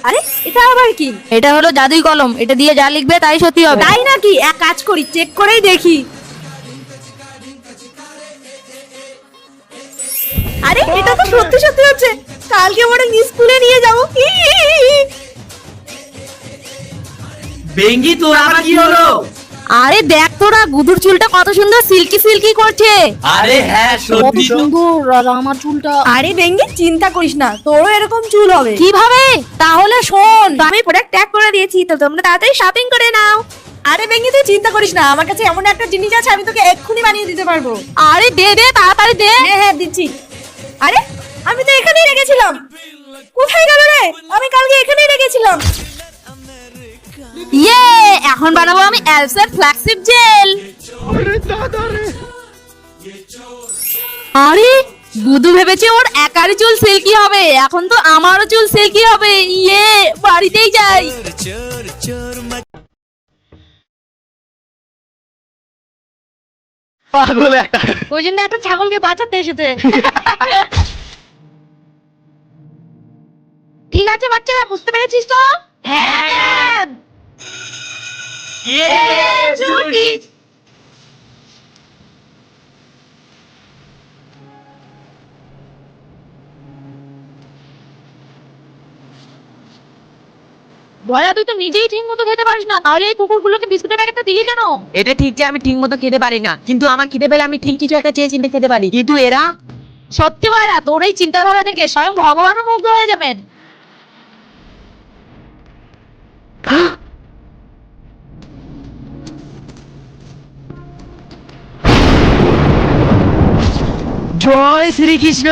আরে এটা আবার কি? এটা হলো জাদুই কলম, এটা দিয়ে যা লিখবে তাই সত্যি হবে। তাই নাকি? এক কাজ করি, চেক করেই দেখি। আরে এটা তো সত্যি সত্যি হচ্ছে। কালকে মনে স্কুলে নিয়ে যাবো। বেঙ্গি তোর আবার কি হলো? আরে দেখ তোরা, গুদুর চুলটা কত সুন্দর সিল্কি সিল্কি করছে। আরে হ্যাঁ কত সত্যি তো। সুন্দর, আর আমার চুলটা আরে বেঙ্গি চিন্তা করিস না, তোরও এরকম চুল হবে। কিভাবে? তাহলে শোন, তো আমি প্রোডাক্ট ট্যাগ করে দিয়েছি, তো তোমরা তাড়াতাড়ি শপিং করে নাও। আরে বেঙ্গি তুই চিন্তা করিস না, আমার কাছে এমন একটা জিনিস আছে আমি তোকে এক্ষুনি বানিয়ে দিতে পারবো। আরে দে দে তাড়াতাড়ি দে। হ্যাঁ হ্যাঁ দিচ্ছি। আরে আমি তো এখানেই রেখেছিলাম, কোথায় গেল রে? আমি কালকে এখানেই রেখেছিলাম। ইয়ে, এখন বানাবো আমি এলসের ফ্ল্যাক্সিড জেল। আরে গুদু ভেবেছে ওর একারই চুল সিল্কি হবে, এখন তো আমারও চুল সিল্কি হবে। ইয়ে, বাড়িতেই যাই। পাগল একটা। ওই জন্য একটা ছাগলকে বাঁচাতে এসেছে। ঠিক আছে বাচ্চারা, বুঝতে পেরেছিস তো? হ্যাঁ। ছুটি। ভয়া, তুই তো নিজেই ঠিক মতো খেতে পারিস না, তাহলে এই কুকুরগুলোকে বিস্কুটের প্যাকেটটা দিলি কেন? এটা ঠিক যে আমি ঠিক মতো খেতে পারি না, কিন্তু আমার খিদে পেলে আমি ঠিক কিছু একটা চেয়ে চিন্তে খেতে পারি, কিন্তু এরা সত্যি ভয়া, তোর এই চিন্তাধারা থেকে স্বয়ং ভগবানও মুগ্ধ হয়ে যাবেন। জয় শ্রীকৃষ্ণ।